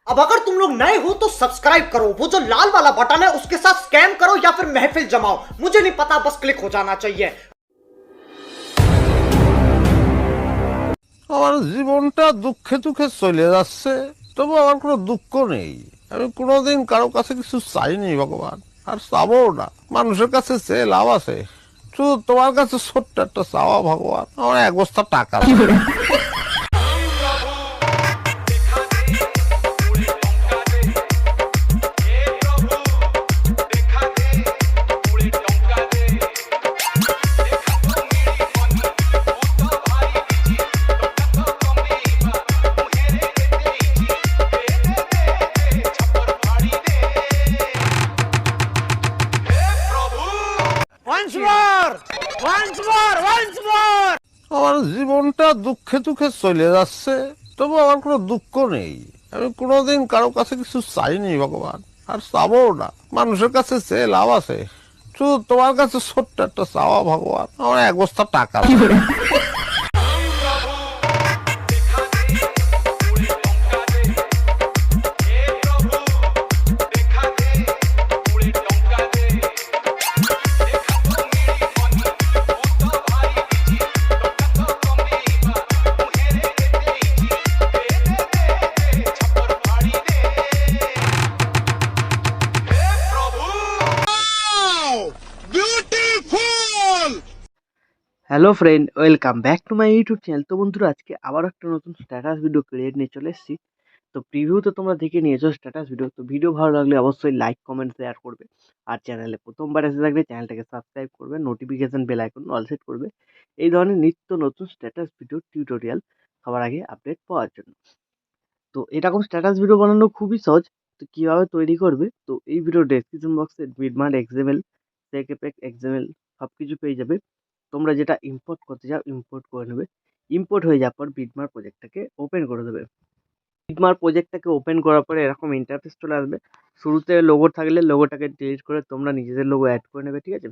अब अगर तुम लोग नए हो तो सब्सक्राइब करो, वो जो लाल वाला बटन है उसके साथ स्कैम करो या फिर महफिल जमाओ, मुझे नहीं पता, बस क्लिक हो जाना चाहिए। আমার জীবনটা দুঃখে দুঃখে চলে যাচ্ছে, তবু আমার কোনো দুঃখ নেই। আমি কোনোদিন কারো কাছে কিছু চাইনি ভগবান, আর চাবো না। মানুষের কাছে চেয়ে লাভ আছে? শুধু তোমার কাছে ছোট্ট একটা চাওয়া ভগবান, আমার এক বস্তা টাকা দাও। আমার জীবনটা দুঃখে দুঃখে চলে যাচ্ছে, তবু আমার কোনো দুঃখ নেই। আমি কোনোদিন কারো কাছে কিছু চাইনি ভগবান, আর চাবো না। মানুষের কাছে চেয়ে লাভ আছে? শুধু তোমার কাছে ছোট্ট একটা চাওয়া ভগবান, আমার এক বস্তা টাকা দাও। Hello friend, welcome back to my YouTube channel. তো বন্ধুরা, আজকে আবার একটা নতুন স্ট্যাটাস ভিডিও ক্রিয়েট নিয়ে চলে এসেছি। তো প্রিভিউ তো তোমরা দেখে নিয়েছো স্ট্যাটাস ভিডিও। তো ভিডিও ভালো লাগলে অবশ্যই লাইক কমেন্ট শেয়ার করবে। আর চ্যানেলে প্রথমবার এসে থাকলে চ্যানেলটাকে সাবস্ক্রাইব করবে, notification bell icon all set করবে এই ধরনের নিত্য নতুন স্ট্যাটাস ভিডিও টিউটোরিয়াল সবার আগে আপডেট পাওয়ার জন্য। তো এরকম স্ট্যাটাস ভিডিও বানানো খুবই সহজ। তো কিভাবে তৈরি করবে, তো এই ভিডিও ডেসক্রিপশন বক্সে বিটমার্ট এক্সএমএল, সেকেপেক এক্সএমএল সব কিছু পেয়ে যাবে। তোমরা যেটা ইম্পোর্ট করতে চাও ইম্পোর্ট করে নেবে। ইম্পোর্ট হয়ে যাওয়ার পর বিটমার্ট প্রজেক্টটাকে ওপেন করে দেবে। বিটমার্ট প্রজেক্টটাকে ওপেন করার পরে এরকম ইন্টারফেস চলে আসবে। শুরুতে লোগো থাকলে লোগোটাকে ডিলিট করে তোমরা নিজেদের লোগো অ্যাড করে নেবে, ঠিক আছে?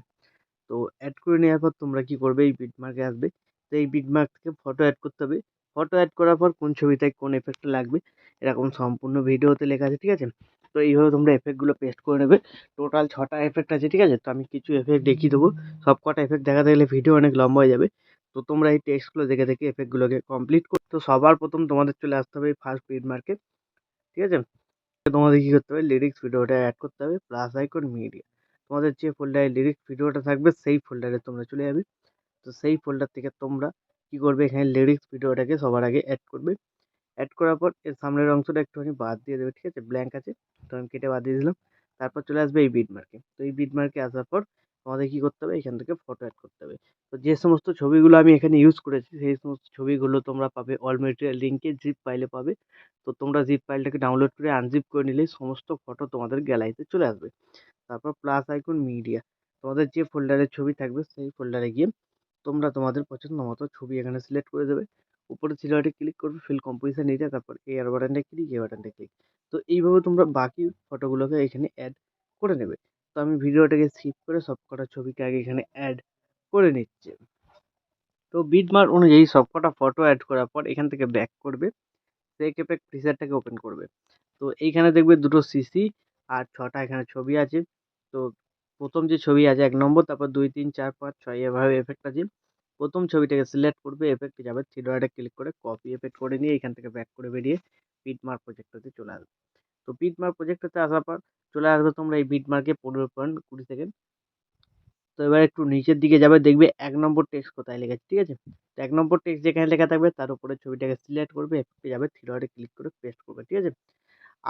তো অ্যাড করে নেওয়ার পর তোমরা কি করবে, এই বিটমার্কে আসবে। তো এই বিটমার্ক থেকে ফটো অ্যাড করতে হবে। ফটো অ্যাড করার পর কোন ছবিটায় কোন এফেক্টটা লাগবে এরকম সম্পূর্ণ ভিডিওতে লেখা আছে, ঠিক আছে? তো এইভাবে তোমরা এফেক্টগুলো পেস্ট করে নেবে। টোটাল 6টা এফেক্ট আছে, ঠিক আছে? তো আমি কিছু এফেক্ট দেখিয়ে দেবো। সব কটা এফেক্ট দেখাতে গেলে ভিডিও অনেক লম্বা হয়ে যাবে। তো তোমরা এই টেক্সটগুলো দেখে দেখে এফেক্টগুলোকে কমপ্লিট করো। তো সবার প্রথম তোমাদের চলে আসতে হবে এই ফার্স্ট বিটমার্কে, ঠিক আছে? তোমাদের কি করতে হবে, লিরিক্স ভিডিওটা অ্যাড করতে হবে, প্লাস আইকন মিডিয়া। তোমাদের যে ফোল্ডারে লিরিক্স ভিডিওটা থাকবে সেই ফোল্ডারে তোমরা চলে যাবে। তো সেই ফোল্ডার থেকে তোমরা কি করবে, এখানে লিরিক্স ভিডিওটাকে সবার আগে অ্যাড করবে। অ্যাড করার পর এর সামনের অংশটা একটুখানি বাদ দিয়ে দেবে, ঠিক আছে? ব্ল্যাঙ্ক আছে, তো আমি কেটে বাদ দিয়ে দিলাম। তারপর চলে আসবে এই বিটমার্কে। তো এই বিটমার্কে আসার পর তোমাদের কি করতে হবে, এখান থেকে ফটো অ্যাড করতে হবে। তো যে সমস্ত ছবিগুলো আমি এখানে ইউজ করেছি সেই সমস্ত ছবিগুলো তোমরা পাবে অল মেটেরিয়াল লিঙ্কে, জিপ ফাইলে পাবে। তো তোমরা জিপ ফাইলটাকে ডাউনলোড করে আনজিপ করে নিলেই সমস্ত ফটো তোমাদের গ্যালারিতে চলে আসবে। তারপর প্লাস আইকন মিডিয়া, তোমাদের যে ফোল্ডারে ছবি থাকবে সেই ফোল্ডারে গিয়ে তোমরা তোমাদের পছন্দ মতো ছবি এখানে সিলেক্ট করে দেবে। উপরে সিলেক্টে ক্লিক করবে, ফিল কম্পোজিশন এরিয়া, তারপর এয়ার বাটনটা ক্লিক, এ বাটনটা ক্লিক। তো এইভাবে তোমরা বাকি ফটোগুলোকে এখানে অ্যাড করে নেবে। তো আমি ভিডিওটাকে স্কিপ করে সবকটা ছবিকে আগে এখানে অ্যাড করে নিচ্ছি। তো বিটমার্ক অনুযায়ী সবকটা ফটো অ্যাড করার পর এখান থেকে ব্যাক করবে, সেক এফেক্ট প্রিসেটটাকে ওপেন করবে। তো এইখানে দেখবে দুটো সিসি আর 6টা এখানে ছবি আছে। তো প্রথম যে ছবি আছে 1 নম্বর, তারপর 2, 3, 4, 5, 6 এভাবে এফেক্ট আছে। প্রথম ছবিটাকে সিলেক্ট করবে, এফেক্টে যাবে, থ্রি ডটে ক্লিক করে কপি এফেক্ট করে নিয়ে এখান থেকে ব্যাক করে বেরিয়ে বিটমার্ক প্রজেক্টটাতে চলে আসবে। তো বিটমার্ক প্রজেক্টটাতে আসার পর চলে আসবে তোমরা এই বিটমার্কে 15.20 সেকেন্ড। তো এবার একটু নিচের দিকে যাবে, দেখবে 1 নম্বর টেক্সট কোথায় লেখা আছে, ঠিক আছে? তো 1 নম্বর টেক্সট যেখানে লেখা থাকবে তার উপরে ছবিটাকে সিলেক্ট করবে, এফেক্টে যাবে, থ্রি ডটে ক্লিক করে পেস্ট করবে, ঠিক আছে?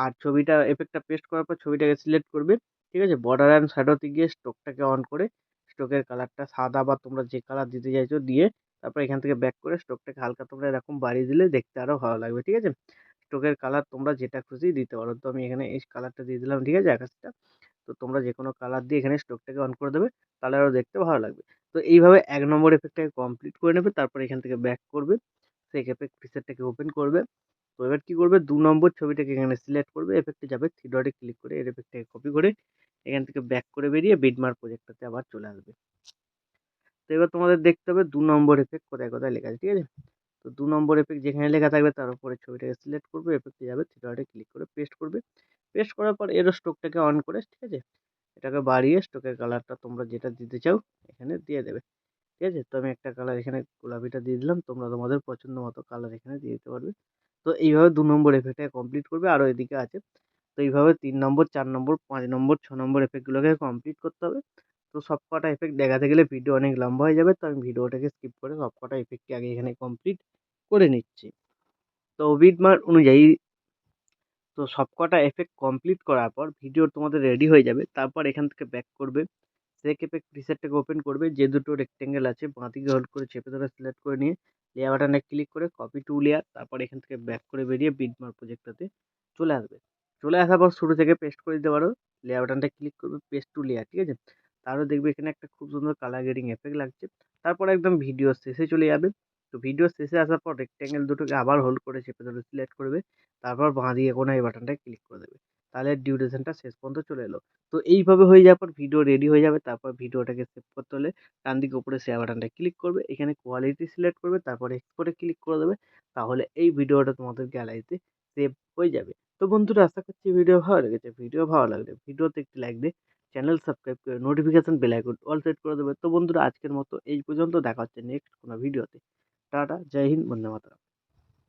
আর ছবিটা এফেক্টটা পেস্ট করার পর ছবিটাকে সিলেক্ট করবে, ঠিক আছে? বর্ডার অ্যান্ড শ্যাডোতে গিয়ে স্ট্রোকটাকে অন করে স্ট্রোকের কালারটা সাদা বা তোমরা যে কালার দিতে চাইছো দিয়ে তারপর এখান থেকে ব্যাক করে স্ট্রোকটাকে হালকা তোমরা এরকম বাড়িয়ে দিলে দেখতে আরো ভালো লাগবে, ঠিক আছে? স্ট্রোকের কালার তোমরা যেটা খুশি দিতে পারো। তো আমি এখানে এই কালারটা দিয়ে দিলাম, ঠিক আছে? আকাশটা। তো তোমরা যেকোনো কালার দিয়ে এখানে স্ট্রোকটাকে অন করে দেবে, তাহলে আরো দেখতে ভালো লাগবে। তো এইভাবে 1 নম্বর এফেক্টটাকে কমপ্লিট করে নেবে, তারপর এখান থেকে ব্যাক করবে, সেই এফেক্ট প্রিসেটটাকে ওপেন করবে। তো এবার কি করবে, 2 নম্বর ছবিটাকে এখানে সিলেক্ট করবে, এফেক্টে যাবে, থ্রি ডটে ক্লিক করে এর এফেক্টটাকে কপি করে এখান থেকে ব্যাক করে বেরিয়ে বিটমার্ক প্রজেক্টটাতে আবার চলে আসবে। তো এবার তোমাদের দেখতে হবে 2 নম্বর এফেক্ট কোথায় কোথায় লেখা আছে, ঠিক আছে? তো 2 নম্বর এফেক্ট যেখানে লেখা থাকবে তার উপরে ছবিটাকে সিলেক্ট করবে, এফেক্টে যাবে, থ্রি ডটে ক্লিক করে পেস্ট করবে। পেস্ট করার পর এরও স্ট্রোকটাকে অন করে, ঠিক আছে? এটাকে বাড়িয়ে স্ট্রোকের কালারটা তোমরা যেটা দিতে চাও এখানে দিয়ে দেবে, ঠিক আছে? তো আমি একটা কালার এখানে গোলাপিটা দিয়ে দিলাম, তোমরা তোমাদের পছন্দ মতো কালার এখানে দিয়ে দিতে পারবে। তো এইভাবে 2 নম্বর এফেক্টটা কমপ্লিট করবে। আরও এদিকে আছে, তো এইভাবে 3 নম্বর, 4 নম্বর, 5 নম্বর, 6 নম্বর এফেক্টগুলোকে কমপ্লিট করতে হবে। তো সবকটা এফেক্ট দেখাতে গেলে ভিডিও অনেক লম্বা হয়ে যাবে, তো আমি ভিডিওটাকে স্কিপ করে সবকটা এফেক্টকে আগে এখানে কমপ্লিট করে নিচ্ছি। তো বিটমার্ক অনুযায়ী তো সবকটা এফেক্ট কমপ্লিট করার পর ভিডিও তোমাদের রেডি হয়ে যাবে। তারপর এখান থেকে ব্যাক করবে, সেক এফেক্ট প্রিসেটটাকে ওপেন করবে, যে দুটো রেক্টেঙ্গেল আছে বাঁদিকে হোল্ড করে চেপে ধরে সিলেক্ট করে নিয়ে লেয়ার বাটনে ক্লিক করে কপি টু লেয়ার, তারপর এখান থেকে ব্যাক করে বেরিয়ে বিটমার্ক প্রজেক্টটাতে চলে আসবে। চলে আসার পর শুরু থেকে পেস্ট করে দিতে পারো, লেয়ার বাটনটা ক্লিক করবে, পেস্ট টু লেয়ার, ঠিক আছে? তারও দেখবে এখানে একটা খুব সুন্দর কালার গ্রেডিং এফেক্ট লাগছে। তারপর একদম ভিডিও শেষে চলে যাবে। তো ভিডিও শেষে আসার পর রেক্টেঙ্গেল দুটোকে আবার হোল্ড করে চেপে ধরে সিলেক্ট করবে, তারপর বাঁ দিকে কোনো এই বাটনটায় ক্লিক করে দেবে। তাহলে ডিউরেশনটা শেষ পর্যন্ত চলে এলো। তো এইভাবে হয়ে যাওয়ার পর ভিডিও রেডি হয়ে যাবে। তারপর ভিডিওটাকে সেভ করতে হলে ডান দিকে উপরে শেয়ার বাটনটা ক্লিক করবে, এখানে কোয়ালিটি সিলেক্ট করবে, তারপরে এক্সপোর্টে ক্লিক করে দেবে। তাহলে এই ভিডিওটা তোমাদের গ্যালারিতে সেভ হয়ে যাবে। তো বন্ধুরা, আশা করছি ভিডিও ভালো লেগেছে। ভিডিও ভালো লাগলে ভিডিওতে একটি লাইক দিয়ে চ্যানেল সাবস্ক্রাইব করে notification bell icon all set করে দেবে। তো বন্ধুরা, আজকের মতো এই পর্যন্ত, দেখা হচ্ছে নেক্সট কোনো ভিডিওতে। টাটা, জয় হিন্দ, বন্দে মাতরম।